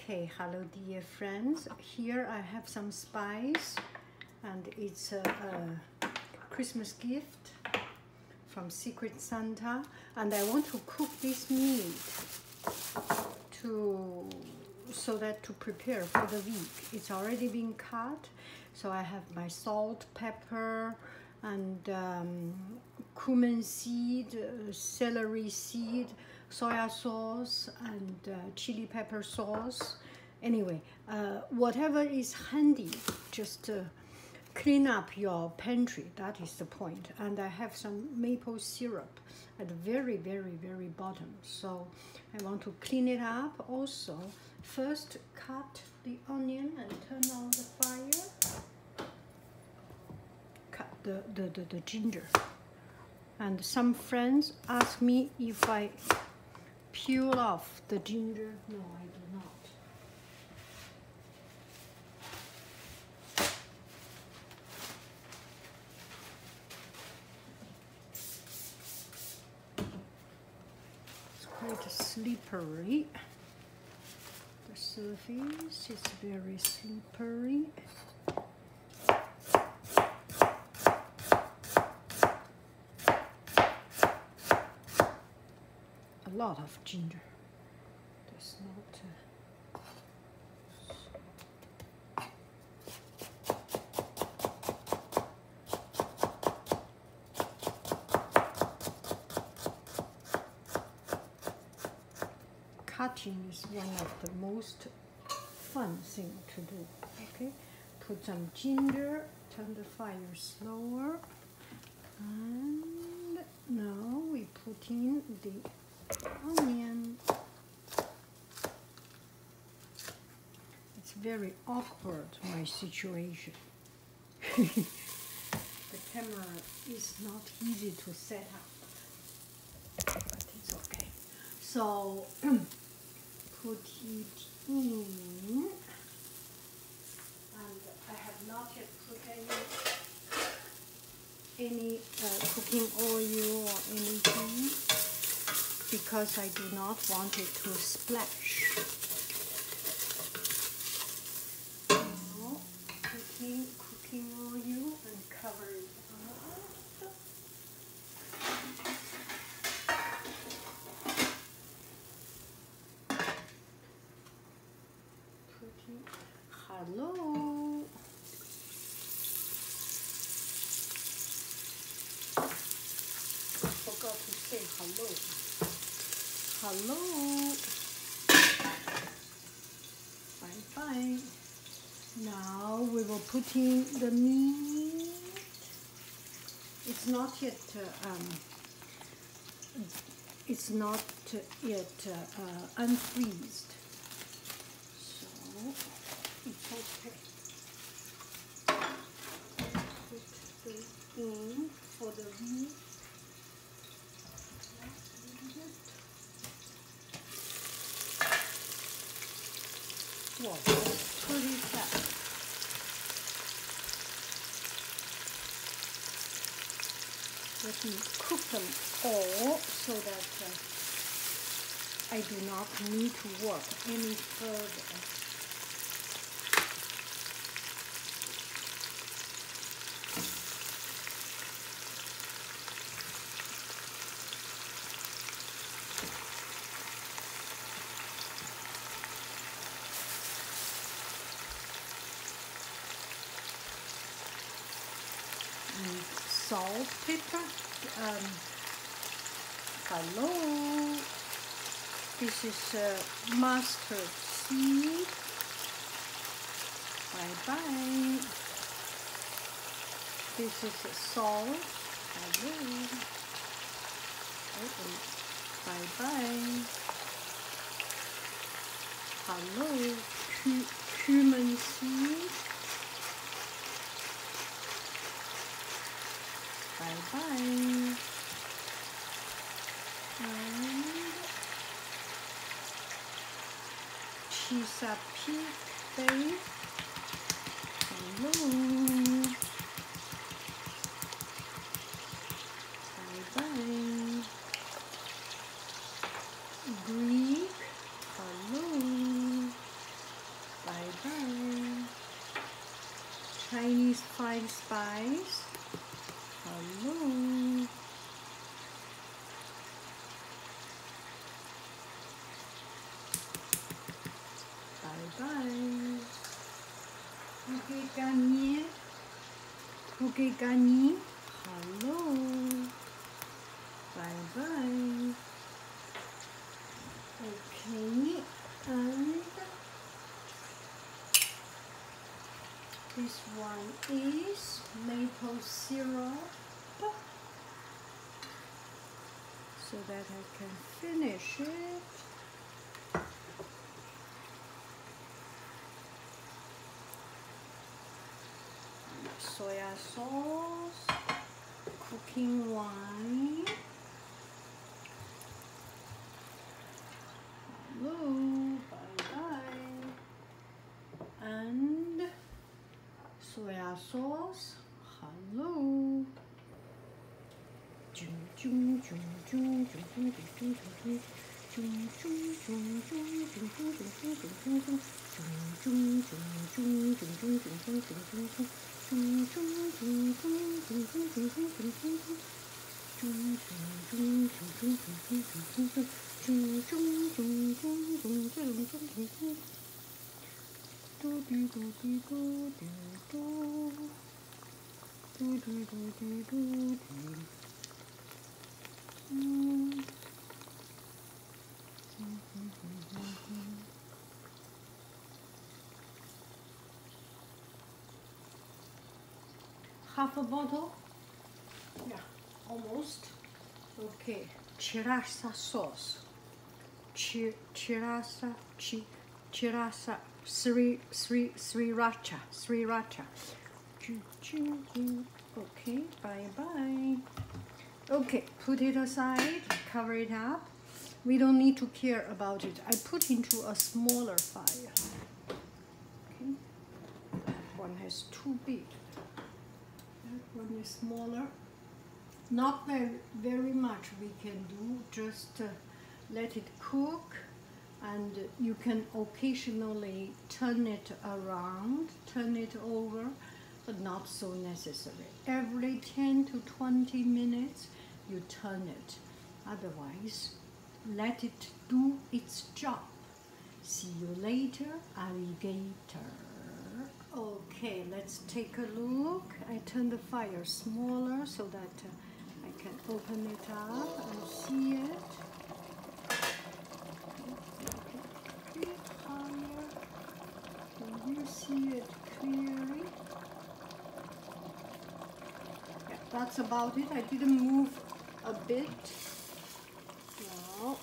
Okay, hello dear friends. Here I have some spice, and it's a Christmas gift from Secret Santa, and I want to cook this meat to prepare for the week. It's already been cut, so I have my salt, pepper, and cumin seed, celery seed, soya sauce, and chili pepper sauce. Anyway, whatever is handy, just clean up your pantry. That is the point. And I have some maple syrup at the very, very, very bottom. So I want to clean it up also. First, cut the onion and turn on the fire. Cut the ginger. And some friends ask me if I peel off the ginger. No, I do not. It's quite slippery. The surface is very slippery. A lot of ginger. There's not. Cutting is one of the most fun thing to do. Okay, put some ginger. Turn the fire slower, and now we put in the onion. It's very awkward, my situation. The camera is not easy to set up, but it's okay. So put it in, and I have not yet put any cooking oil or anything, because I do not want it to splash. Now, putting cooking oil and cover it up. Putting, hello. Forgot to say hello. Hello. Bye. Now we will put in the meat. It's not yet unfreezed, so it's okay. Put it in for the meat. Wow, that's pretty fast. Let me cook them all so that I do not need to work any further. Salt, pepper, hello, this is mustard seed, bye, this is salt, hello, bye, hello, cumin seed, bye. And Chesapeake Bay. Hello. Bye. Greek. Hello. Chinese fried spice. Hello. Bye bye. Cookie gagné. Cookie gagné. Hello. Bye bye. Okay, and this one is maple syrup, so that I can finish it. Soya sauce, cooking wine. Hello, bye-bye. And soya sauce. Hello. Half a bottle? Yeah, almost. Okay, chirasa sauce. Chirasa, sriracha. Okay, bye-bye. Okay, put it aside, cover it up. We don't need to care about it. I put into a smaller fire. Okay, that one has too big. That one is smaller. Not very much we can do, just let it cook, and you can occasionally turn it around, turn it over, but not so necessary. Every 10 to 20 minutes you turn it. Otherwise, let it do its job. See you later, alligator. Okay, let's take a look. I turn the fire smaller so that I can open it up and see it. A bit higher. Can you see it clearly? Yeah, that's about it. I didn't move a bit. No.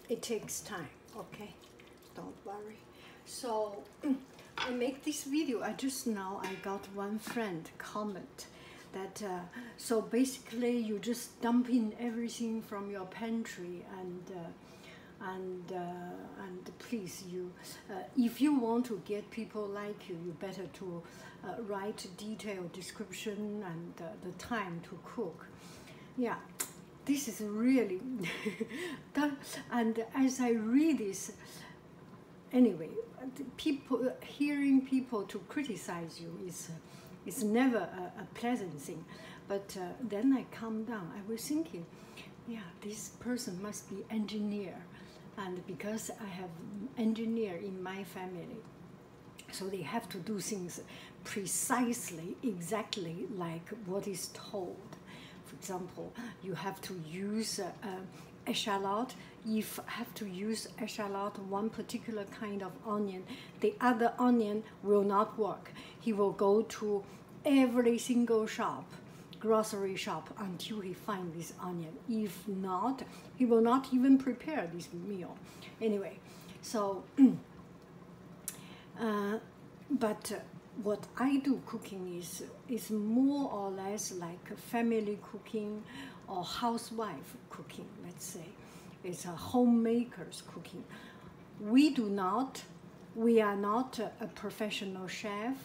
It takes time, okay? Don't worry. So I make this video. I got one friend comment that so basically you just dump in everything from your pantry, and please, you if you want to get people like you better to write detailed description and the time to cook. Yeah, this is really and as I read this, anyway, hearing people to criticize you is never a pleasant thing. But then I calm down. I was thinking, yeah, this person must be engineer, and because I have engineer in my family, so they have to do things precisely, exactly like what is told. For example, you have to use echalot. If have to use echalot, one particular kind of onion, the other onion will not work. He will go to every single shop, grocery shop, until he finds this onion. If not, he will not even prepare this meal. Anyway, so what I do cooking is more or less like family cooking or housewife cooking, let's say. It's a homemaker's cooking. We do not we are not a professional chef.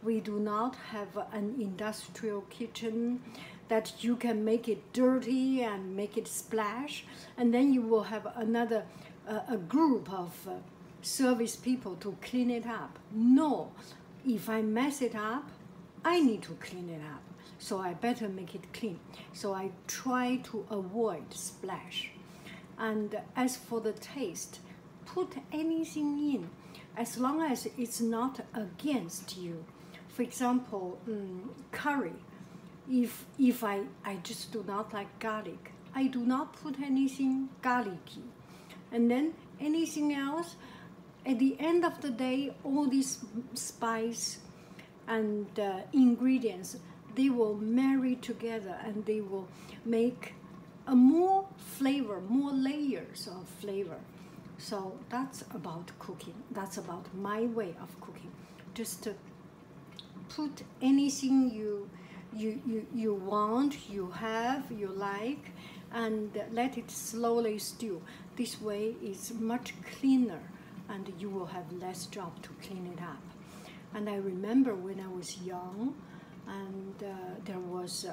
We do not have an industrial kitchen that you can make it dirty and make it splash, and then you will have another a group of service people to clean it up. No, if I mess it up, I need to clean it up. So I better make it clean. So I try to avoid splash. And as for the taste, put anything in, as long as it's not against you. For example, curry. If I just do not like garlic, I do not put anything garlicky. And then anything else, at the end of the day, all these spice and ingredients, they will marry together and they will make a more flavor, more layers of flavor. So that's about cooking. That's about my way of cooking. Just to put anything you want, you have, you like, and let it slowly stew. This way it's much cleaner and you will have less job to clean it up. And I remember when I was young, and there was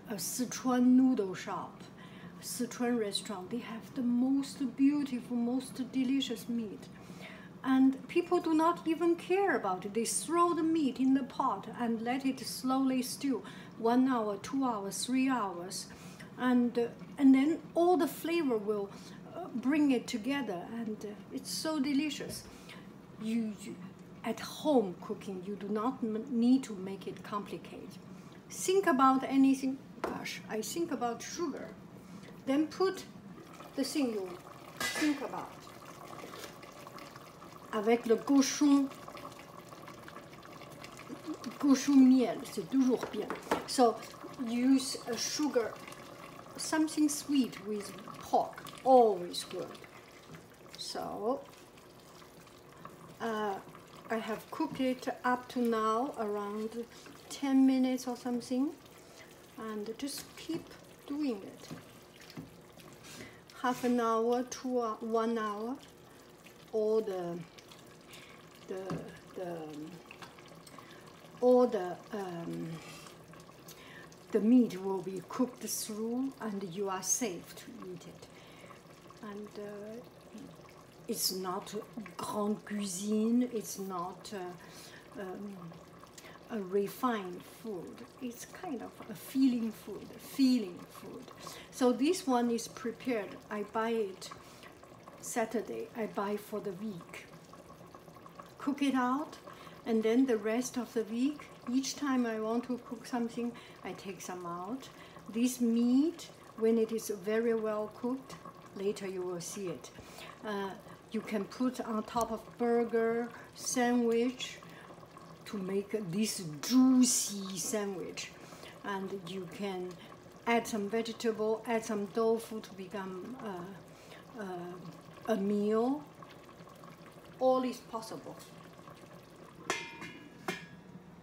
a Sichuan noodle shop, Sichuan restaurant. They have the most beautiful, most delicious meat. And people do not even care about it. They throw the meat in the pot and let it slowly stew 1 hour, 2 hours, 3 hours. And then all the flavor will bring it together, and it's so delicious. You at home cooking, you do not need to make it complicated. Think about anything. Gosh, I think about sugar. Then put the thing you think about. Avec le cochon miel, c'est toujours bien. So use a sugar, something sweet with pork, always good. So I have cooked it up to now around 10 minutes or something, and just keep doing it. Half an hour to 1 hour, all the meat will be cooked through, and you are safe to eat it. And it's not grande cuisine, it's not a refined food. It's kind of a feeling food. So this one is prepared. I buy it Saturday. I buy for the week. Cook it out, and then the rest of the week, each time I want to cook something, I take some out. This meat, when it is very well cooked, later you will see it. You can put on top of burger, sandwich, to make this juicy sandwich. And you can add some vegetable, add some tofu to become a meal. All is possible.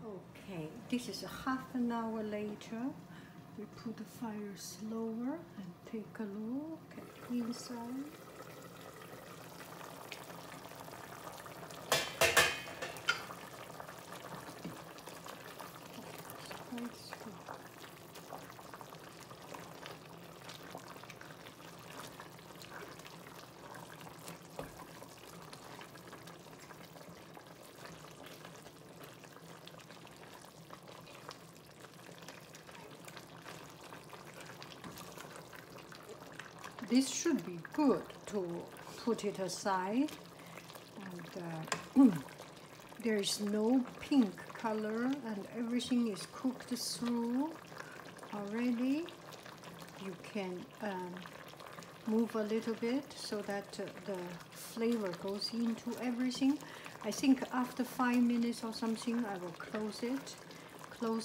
Okay, this is a half an hour later. We put the fire slower and take a look at inside. This should be good to put it aside, and there is no pink color, and everything is cooked through already. You can move a little bit so that the flavor goes into everything. I think after 5 minutes or something, I will close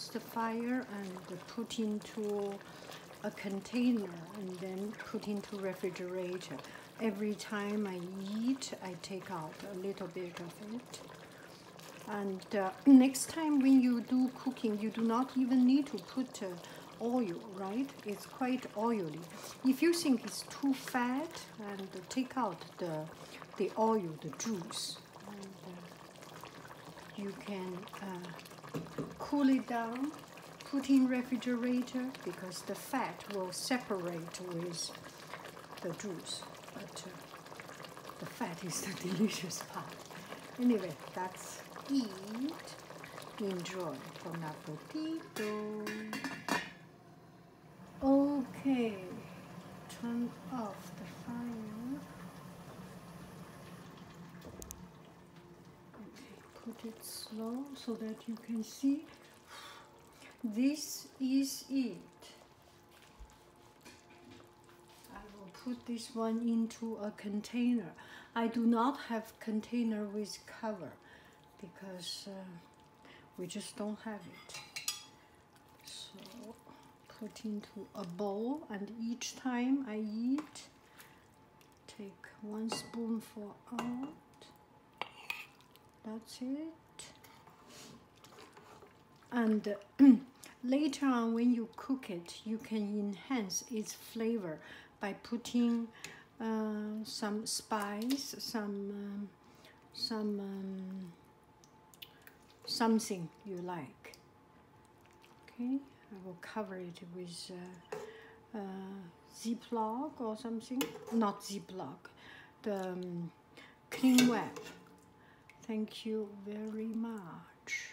the fire, and put into a container, and then put into refrigerator. Every time I eat, I take out a little bit of it. And next time when you do cooking, you do not even need to put oil, right? It's quite oily. If you think it's too fat, and take out the oil, the juice. And, you can cool it down, put in refrigerator because the fat will separate with the juice. But the fat is the delicious part. Anyway, that's eat. Enjoy. Bon appetito. Okay, turn off the fire. Okay, put it slow so that you can see. This is it. I will put this one into a container. I do not have container with cover because we just don't have it. So put into a bowl, and each time I eat, take 1 spoonful out. That's it. And later on, when you cook it, you can enhance its flavor by putting some spice, something you like. Okay, I will cover it with Ziploc or something. Not Ziploc, the cling wrap. Thank you very much.